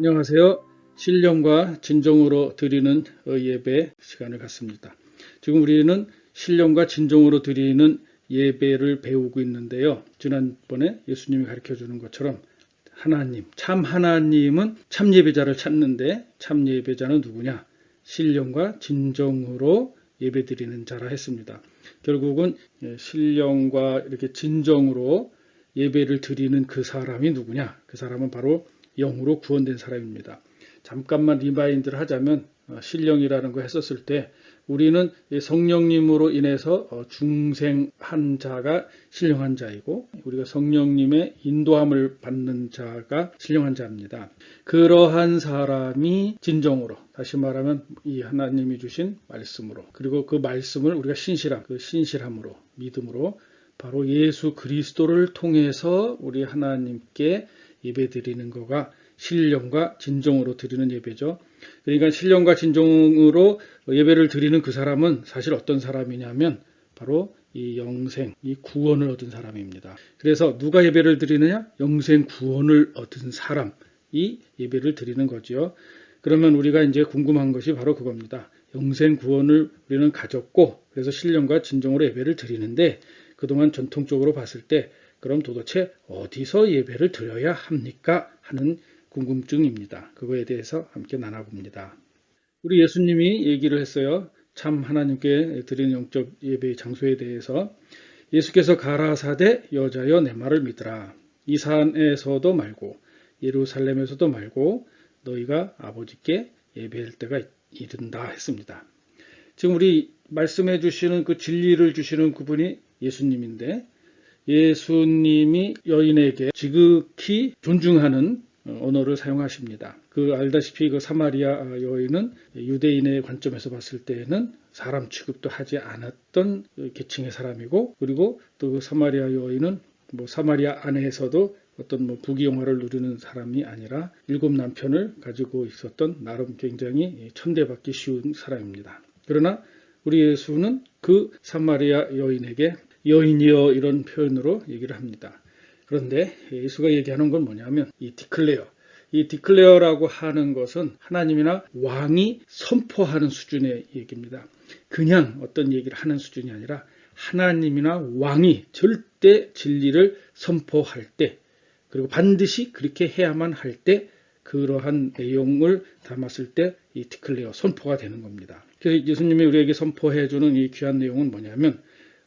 안녕하세요. 신령과 진정으로 드리는 예배 시간을 갖습니다. 지금 우리는 신령과 진정으로 드리는 예배를 배우고 있는데요. 지난번에 예수님이 가르쳐주는 것처럼 하나님, 참 하나님은 참 예배자를 찾는데 참 예배자는 누구냐? 신령과 진정으로 예배 드리는 자라 했습니다. 결국은 신령과 이렇게 진정으로 예배를 드리는 그 사람이 누구냐? 그 사람은 바로 영으로 구원된 사람입니다. 잠깐만 리마인드를 하자면 신령이라는 거 했었을 때 우리는 성령님으로 인해서 중생한 자가 신령한 자이고 우리가 성령님의 인도함을 받는 자가 신령한 자입니다. 그러한 사람이 진정으로, 다시 말하면 이 하나님이 주신 말씀으로, 그리고 그 말씀을 우리가 신실함으로, 믿음으로 바로 예수 그리스도를 통해서 우리 하나님께 예배드리는 거가 신령과 진정으로 드리는 예배죠. 그러니까 신령과 진정으로 예배를 드리는 그 사람은 사실 어떤 사람이냐면 바로 이 영생, 이 구원을 얻은 사람입니다. 그래서 누가 예배를 드리느냐? 영생 구원을 얻은 사람이 예배를 드리는 거죠. 그러면 우리가 이제 궁금한 것이 바로 그겁니다. 영생 구원을 우리는 가졌고 그래서 신령과 진정으로 예배를 드리는데 그동안 전통적으로 봤을 때 그럼 도대체 어디서 예배를 드려야 합니까? 하는 궁금증입니다. 그거에 대해서 함께 나눠봅니다. 우리 예수님이 얘기를 했어요. 참 하나님께 드리는 영적 예배의 장소에 대해서 예수께서 가라사대 여자여 내 말을 믿으라. 이 산에서도 말고 예루살렘에서도 말고 너희가 아버지께 예배할 때가 이른다 했습니다. 지금 우리 말씀해 주시는 그 진리를 주시는 그분이 예수님인데 예수님이 여인에게 지극히 존중하는 언어를 사용하십니다. 알다시피 그 사마리아 여인은 유대인의 관점에서 봤을 때에는 사람 취급도 하지 않았던 계층의 사람이고, 그리고 또 사마리아 여인은 사마리아 안에서도 어떤 부귀영화를 누리는 사람이 아니라 7 남편을 가지고 있었던 나름 굉장히 천대받기 쉬운 사람입니다. 그러나 우리 예수는 그 사마리아 여인에게 여인이여 이런 표현으로 얘기를 합니다. 그런데 예수가 얘기하는 건 뭐냐면 이 디클레어라고 하는 것은 하나님이나 왕이 선포하는 수준의 얘기입니다. 그냥 어떤 얘기를 하는 수준이 아니라 하나님이나 왕이 절대 진리를 선포할 때, 그리고 반드시 그렇게 해야만 할 때 그러한 내용을 담았을 때 이 디클레어, 선포가 되는 겁니다. 그래서 예수님이 우리에게 선포해 주는 이 귀한 내용은 뭐냐면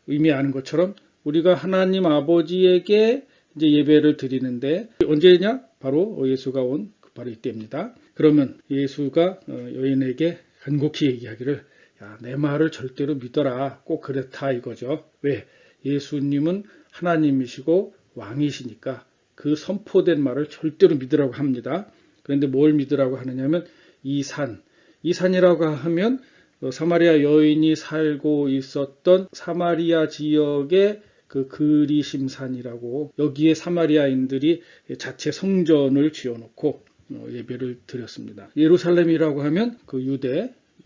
이미 아는 것처럼 우리가 하나님 아버지에게 이제 예배를 드리는데 언제냐? 바로 예수가 온 바로 이때입니다. 그러면 예수가 여인에게 간곡히 얘기하기를 야, 내 말을 절대로 믿어라. 꼭 그렇다 이거죠. 왜? 예수님은 하나님이시고 왕이시니까 그 선포된 말을 절대로 믿으라고 합니다. 그런데 뭘 믿으라고 하느냐면 이 산이라고 하면 사마리아 여인이 살고 있었던 사마리아 지역의 그 그리심산이라고, 여기에 사마리아인들이 자체 성전을 지어놓고 예배를 드렸습니다. 예루살렘이라고 하면 그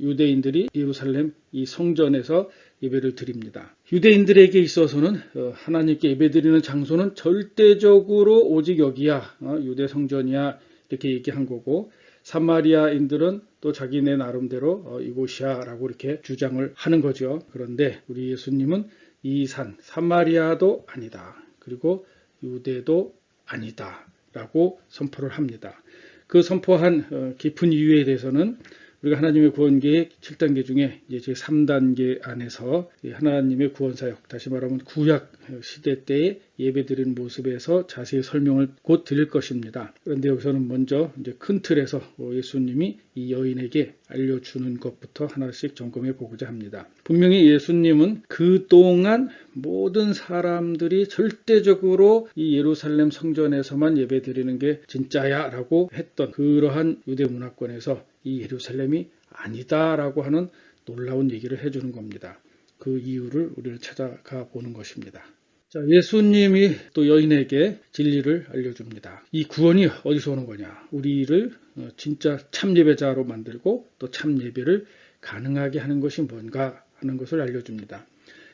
유대인들이 예루살렘 이 성전에서 예배를 드립니다. 유대인들에게 있어서는 하나님께 예배드리는 장소는 절대적으로 오직 여기야, 유대 성전이야 이렇게 얘기한 거고, 사마리아인들은 또 자기네 나름대로 이곳이야 라고 이렇게 주장을 하는 거죠. 그런데 우리 예수님은 이 산, 사마리아도 아니다. 그리고 유대도 아니다. 라고 선포를 합니다. 그 선포한 깊은 이유에 대해서는 우리가 하나님의 구원 계획 7단계 중에 이제 제3단계 안에서 하나님의 구원 사역, 다시 말하면 구약 시대 때의 예배드리는 모습에서 자세히 설명을 곧 드릴 것입니다. 그런데 여기서는 먼저 이제 큰 틀에서 예수님이 이 여인에게 알려주는 것부터 하나씩 점검해 보고자 합니다. 분명히 예수님은 그동안 모든 사람들이 절대적으로 이 예루살렘 성전에서만 예배드리는 게 진짜야 라고 했던 그러한 유대 문화권에서 이 예루살렘이 아니다라고 하는 놀라운 얘기를 해주는 겁니다. 그 이유를 우리는 찾아가 보는 것입니다. 자, 예수님이 또 여인에게 진리를 알려줍니다. 이 구원이 어디서 오는 거냐? 우리를 진짜 참 예배자로 만들고 또 참 예배를 가능하게 하는 것이 뭔가 하는 것을 알려줍니다.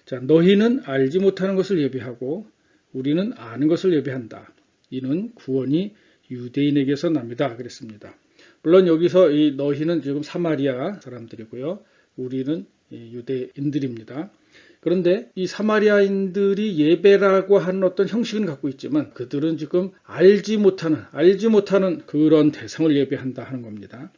자, 너희는 알지 못하는 것을 예배하고 우리는 아는 것을 예배한다. 이는 구원이 유대인에게서 납니다. 그랬습니다. 물론 여기서 이 너희는 지금 사마리아 사람들이고요. 우리는 유대인들입니다. 그런데 이 사마리아인들이 예배라고 하는 어떤 형식은 갖고 있지만 그들은 지금 알지 못하는 그런 대상을 예배한다 하는 겁니다.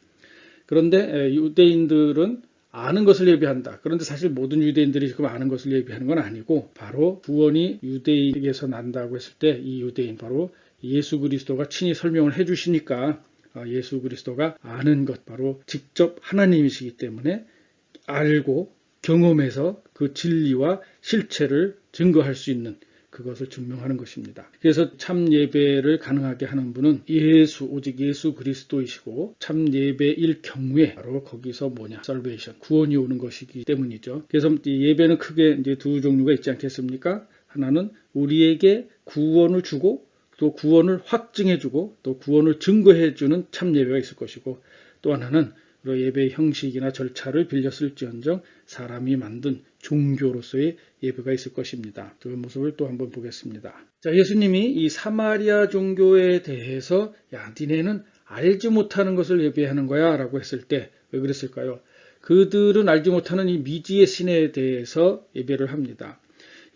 그런데 유대인들은 아는 것을 예배한다. 그런데 사실 모든 유대인들이 지금 아는 것을 예배하는 건 아니고 바로 구원이 유대인에게서 난다고 했을 때 이 유대인 바로 예수 그리스도가 친히 설명을 해주시니까 예수 그리스도가 아는 것 바로 직접 하나님이시기 때문에 알고 경험해서 그 진리와 실체를 증거할 수 있는 그것을 증명하는 것입니다. 그래서 참 예배를 가능하게 하는 분은 오직 예수 그리스도이시고 참 예배일 경우에 바로 거기서 salvation, 구원이 오는 것이기 때문이죠. 그래서 예배는 크게 이제 두 종류가 있지 않겠습니까? 하나는 우리에게 구원을 주고 또 구원을 확증해주고 또 구원을 증거해주는 참 예배가 있을 것이고 또 하나는 예배의 형식이나 절차를 빌렸을지언정 사람이 만든 종교로서의 예배가 있을 것입니다. 그 모습을 또 한번 보겠습니다. 자, 예수님이 이 사마리아 종교에 대해서 니네는 알지 못하는 것을 예배하는 거야 라고 했을 때 왜 그랬을까요? 그들은 알지 못하는 이 미지의 신에 대해서 예배를 합니다.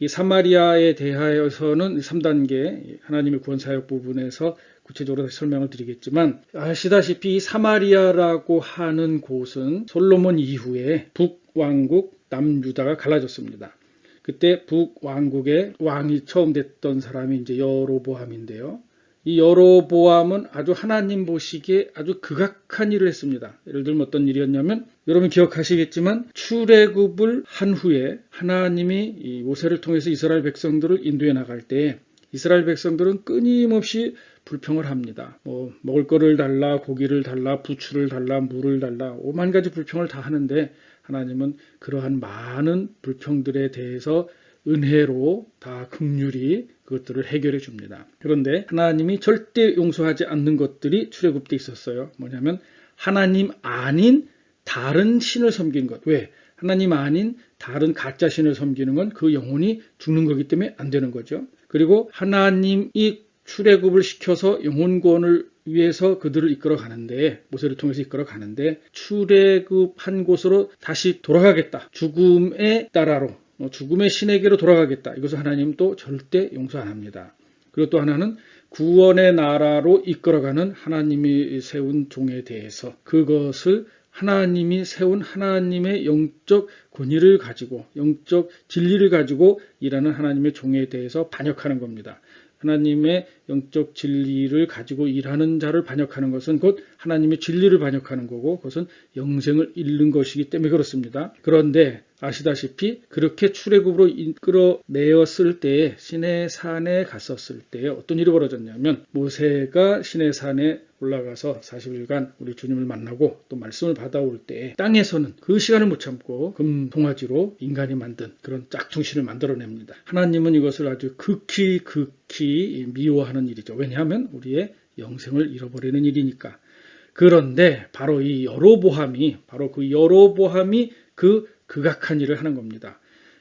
이 사마리아에 대하여서는 3단계 하나님의 구원사역 부분에서 구체적으로 다시 설명을 드리겠지만 아시다시피 사마리아라고 하는 곳은 솔로몬 이후에 북왕국 남유다가 갈라졌습니다. 그때 북왕국의 왕이 처음 됐던 사람이 이제 여로보암인데요. 이 여로보암은 아주 하나님 보시기에 아주 극악한 일을 했습니다. 예를 들면 어떤 일이었냐면 여러분 기억하시겠지만 출애굽을 한 후에 하나님이 이 모세를 통해서 이스라엘 백성들을 인도해 나갈 때 이스라엘 백성들은 끊임없이 불평을 합니다. 먹을 거를 달라, 고기를 달라, 부추를 달라, 물을 달라, 5만 가지 불평을 다 하는데 하나님은 그러한 많은 불평들에 대해서 은혜로 다 긍휼히 그것들을 해결해 줍니다. 그런데 하나님이 절대 용서하지 않는 것들이 출애굽 때 있었어요. 뭐냐면 하나님 아닌 다른 신을 섬긴 것. 왜? 하나님 아닌 다른 가짜 신을 섬기는 건 그 영혼이 죽는 거기 때문에 안 되는 거죠. 그리고 하나님이 출애굽을 시켜서 영혼 구원을 위해서 그들을 이끌어 가는데 모세를 통해서 이끌어 가는데 출애굽한 곳으로 다시 돌아가겠다. 죽음의 나라로 죽음의 신에게로 돌아가겠다. 이것을 하나님 또 절대 용서 안 합니다. 그리고 또 하나는 구원의 나라로 이끌어가는 하나님이 세운 종에 대해서 그것을 하나님이 세운 하나님의 영적 권위를 가지고 영적 진리를 가지고 일하는 하나님의 종에 대해서 반역하는 겁니다. 하나님의 영적 진리를 가지고 일하는 자를 반역하는 것은 곧 하나님의 진리를 반역하는 거고 그것은 영생을 잃는 것이기 때문에 그렇습니다. 그런데 아시다시피 그렇게 출애굽으로 이끌어내었을 때에 시내산에 갔었을 때에 어떤 일이 벌어졌냐면 모세가 시내산에 올라가서 40일간 우리 주님을 만나고 또 말씀을 받아올 때 땅에서는 그 시간을 못 참고 금송아지로 인간이 만든 그런 짝퉁신을 만들어냅니다. 하나님은 이것을 아주 극히 미워하는 일이죠. 왜냐하면 우리의 영생을 잃어버리는 일이니까. 그런데 바로 이 여로보암이 그 극악한 일을 하는 겁니다.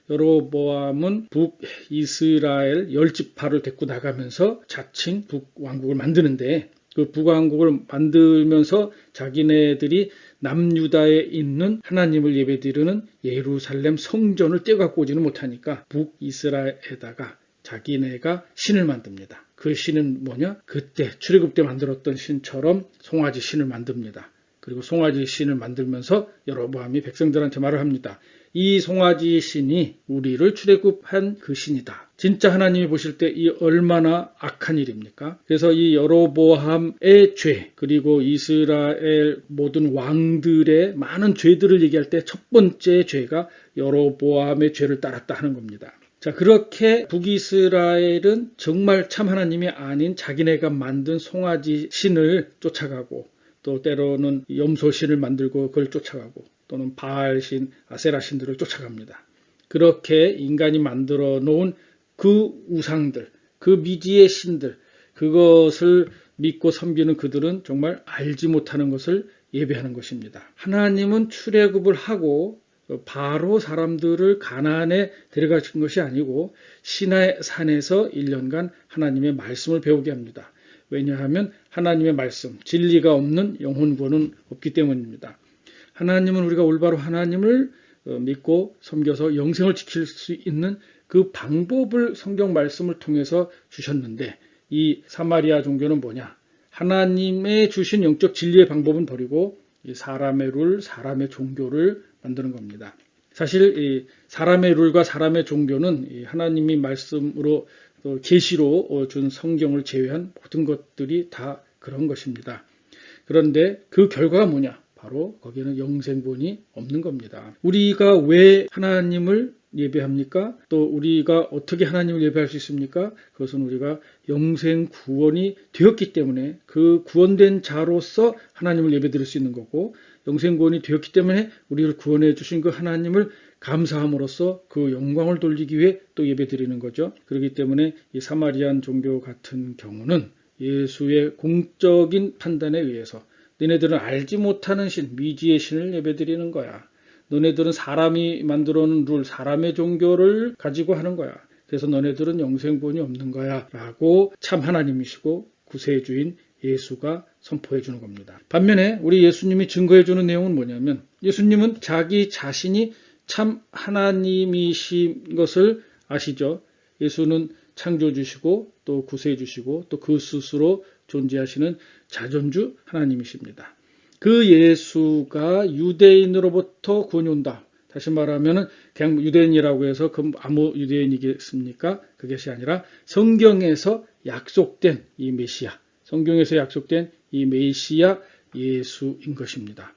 여로보암은 북이스라엘 10지파를 데리고 나가면서 자칭 북왕국을 만드는데 그 북왕국을 만들면서 자기네들이 남유다에 있는 하나님을 예배드리는 예루살렘 성전을 떼갖고 오지는 못하니까 북이스라엘에다가 자기네가 신을 만듭니다. 그 신은 뭐냐? 그때 출애굽 때 만들었던 신처럼 송아지 신을 만듭니다. 그리고 송아지 신을 만들면서 여로보암이 백성들한테 말을 합니다. 이 송아지 신이 우리를 출애굽한 그 신이다. 진짜 하나님이 보실 때 이 얼마나 악한 일입니까? 그래서 이 여로보암의 죄 그리고 이스라엘 모든 왕들의 많은 죄들을 얘기할 때 첫 번째 죄가 여로보암의 죄를 따랐다 하는 겁니다. 자, 그렇게 북이스라엘은 정말 참 하나님이 아닌 자기네가 만든 송아지 신을 쫓아가고 또 때로는 염소신을 만들고 그걸 쫓아가고 또는 바알신, 아세라신들을 쫓아갑니다. 그렇게 인간이 만들어 놓은 그 우상들, 그 미지의 신들, 그것을 믿고 섬기는 그들은 정말 알지 못하는 것을 예배하는 것입니다. 하나님은 출애굽을 하고 바로 사람들을 가나안에 데려가신 것이 아니고 시나이 산에서 1년간 하나님의 말씀을 배우게 합니다. 왜냐하면 하나님의 말씀, 진리가 없는 영혼 구원은 없기 때문입니다. 하나님은 우리가 올바로 하나님을 믿고 섬겨서 영생을 지킬 수 있는 그 방법을 성경 말씀을 통해서 주셨는데, 이 사마리아 종교는 뭐냐? 하나님의 주신 영적 진리의 방법은 버리고 사람의 룰, 사람의 종교를 만드는 겁니다. 사실 이 사람의 룰과 사람의 종교는 하나님이 말씀으로 계시로 준 성경을 제외한 모든 것들이 다 그런 것입니다. 그런데 그 결과가 뭐냐? 바로 거기에는 영생구원이 없는 겁니다. 우리가 왜 하나님을 예배합니까? 또 우리가 어떻게 하나님을 예배할 수 있습니까? 그것은 우리가 영생구원이 되었기 때문에 그 구원된 자로서 하나님을 예배드릴 수 있는 거고, 영생구원이 되었기 때문에 우리를 구원해 주신 그 하나님을 감사함으로써 그 영광을 돌리기 위해 또 예배드리는 거죠. 그렇기 때문에 이 사마리안 종교 같은 경우는 예수의 공적인 판단에 의해서 너네들은 알지 못하는 신, 미지의 신을 예배드리는 거야. 너네들은 사람이 만들어 놓은 룰, 사람의 종교를 가지고 하는 거야. 그래서 너네들은 영생구원이 없는 거야. 라고 참 하나님이시고 구세주인 예수가 선포해 주는 겁니다. 반면에 우리 예수님이 증거해 주는 내용은 뭐냐면, 예수님은 자기 자신이 참 하나님이신 것을 아시죠? 예수는 창조주시고 또 구세주시고 또 그 스스로 존재하시는 자존주 하나님이십니다. 그 예수가 유대인으로부터 구원이 온다. 다시 말하면 그냥 유대인이라고 해서 그 아무 유대인이겠습니까? 그것이 아니라 성경에서 약속된 이 메시아, 성경에서 약속된 이 메시아 예수인 것입니다.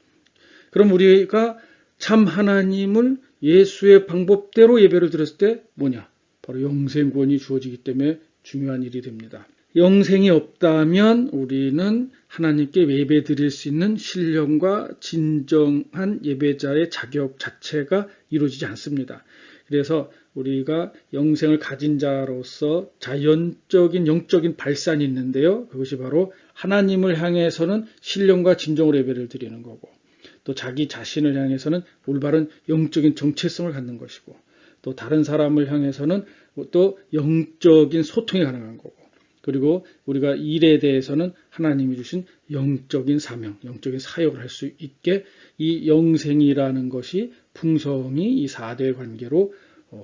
그럼 우리가 참 하나님을 예수의 방법대로 예배를 드렸을 때 뭐냐? 바로 영생구원이 주어지기 때문에 중요한 일이 됩니다. 영생이 없다면 우리는 하나님께 예배 드릴 수 있는 신령과 진정한 예배자의 자격 자체가 이루어지지 않습니다. 그래서 우리가 영생을 가진 자로서 자연적인 영적인 발산이 있는데요. 그것이 바로 하나님을 향해서는 신령과 진정으로 예배를 드리는 거고, 또 자기 자신을 향해서는 올바른 영적인 정체성을 갖는 것이고, 또 다른 사람을 향해서는 또 영적인 소통이 가능한 거고, 그리고 우리가 일에 대해서는 하나님이 주신 영적인 사명, 영적인 사역을 할 수 있게 이 영생이라는 것이 풍성히 이 4대 관계로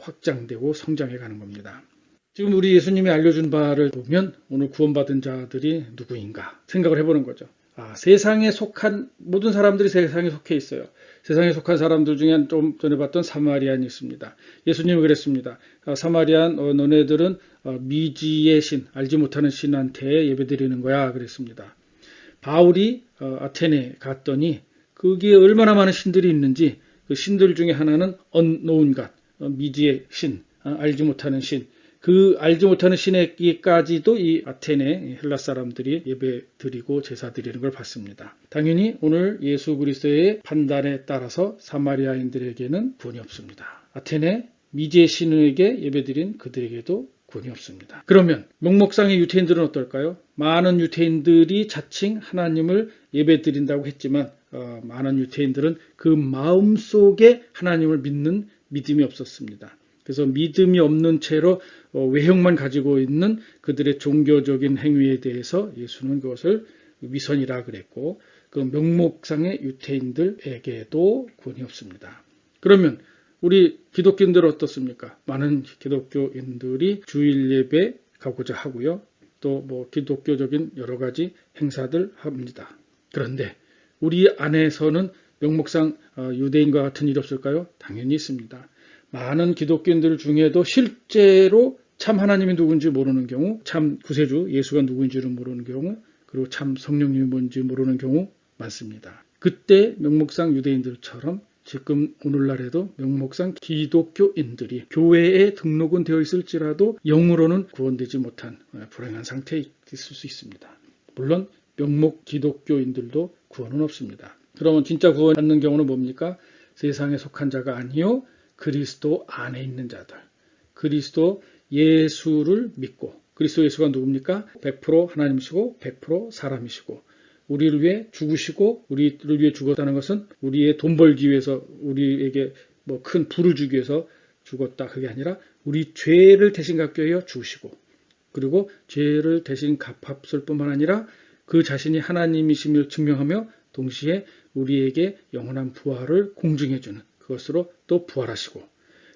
확장되고 성장해 가는 겁니다. 지금 우리 예수님이 알려준 바를 보면 오늘 구원받은 자들이 누구인가 생각을 해보는 거죠. 세상에 속한 모든 사람들이 세상에 속해 있어요. 세상에 속한 사람들 중에 좀 전에 봤던 사마리안이 있습니다. 예수님이 그랬습니다. 사마리안 너네들은 미지의 신, 알지 못하는 신한테 예배드리는 거야 그랬습니다. 바울이 아테네 갔더니 거기에 얼마나 많은 신들이 있는지, 그 신들 중에 하나는 unknown God, 미지의 신, 알지 못하는 신, 그 알지 못하는 신에게까지도 이 아테네 헬라 사람들이 예배 드리고 제사 드리는 걸 봤습니다. 당연히 오늘 예수 그리스도의 판단에 따라서 사마리아인들에게는 구원이 없습니다. 아테네 미지의 신에게 예배 드린 그들에게도 구원이 없습니다. 그러면 명목상의 유태인들은 어떨까요? 많은 유태인들이 자칭 하나님을 예배 드린다고 했지만 많은 유태인들은 그 마음속에 하나님을 믿는 믿음이 없었습니다. 그래서 믿음이 없는 채로 외형만 가지고 있는 그들의 종교적인 행위에 대해서 예수는 그것을 위선이라 그랬고, 그 명목상의 유태인들에게도 구원이 없습니다. 그러면 우리 기독교인들은 어떻습니까? 많은 기독교인들이 주일 예배 가고자 하고요. 또 뭐 기독교적인 여러 가지 행사들 합니다. 그런데 우리 안에서는 명목상 유대인과 같은 일이 없을까요? 당연히 있습니다. 많은 기독교인들 중에도 실제로 참 하나님이 누군지 모르는 경우, 참 구세주 예수가 누구인지를 모르는 경우, 그리고 참 성령님이 뭔지 모르는 경우 많습니다. 그때 명목상 유대인들처럼 지금 오늘날에도 명목상 기독교인들이 교회에 등록은 되어 있을지라도 영으로는 구원되지 못한 불행한 상태에 있을 수 있습니다. 물론 명목 기독교인들도 구원은 없습니다. 그러면 진짜 구원 받는 경우는 뭡니까? 세상에 속한 자가 아니요 그리스도 안에 있는 자들, 그리스도 예수를 믿고, 그리스도 예수가 누굽니까? 100% 하나님이시고 100% 사람이시고, 우리를 위해 죽으시고, 우리를 위해 죽었다는 것은 우리의 돈 벌기 위해서, 우리에게 뭐 큰 부를 주기 위해서 죽었다, 그게 아니라 우리 죄를 대신 갚기 위해 죽으시고, 그리고 죄를 대신 갚았을 뿐만 아니라 그 자신이 하나님이심을 증명하며 동시에 우리에게 영원한 부활을 공증해주는 그것으로 또 부활하시고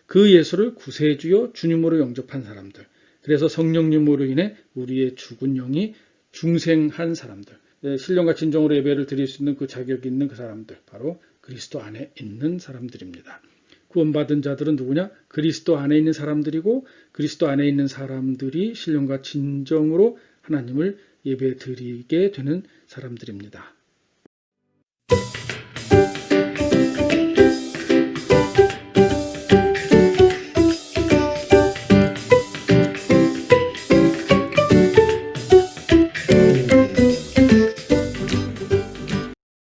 그 예수를 구세주요 주님으로 영접한 사람들, 그래서 성령님으로 인해 우리의 죽은 영이 중생한 사람들, 신령과 진정으로 예배를 드릴 수 있는 그 자격이 있는 그 사람들, 바로 그리스도 안에 있는 사람들입니다. 구원받은 자들은 누구냐? 그리스도 안에 있는 사람들이고 그리스도 안에 있는 사람들이 신령과 진정으로 하나님을 예배 드리게 되는 사람들입니다.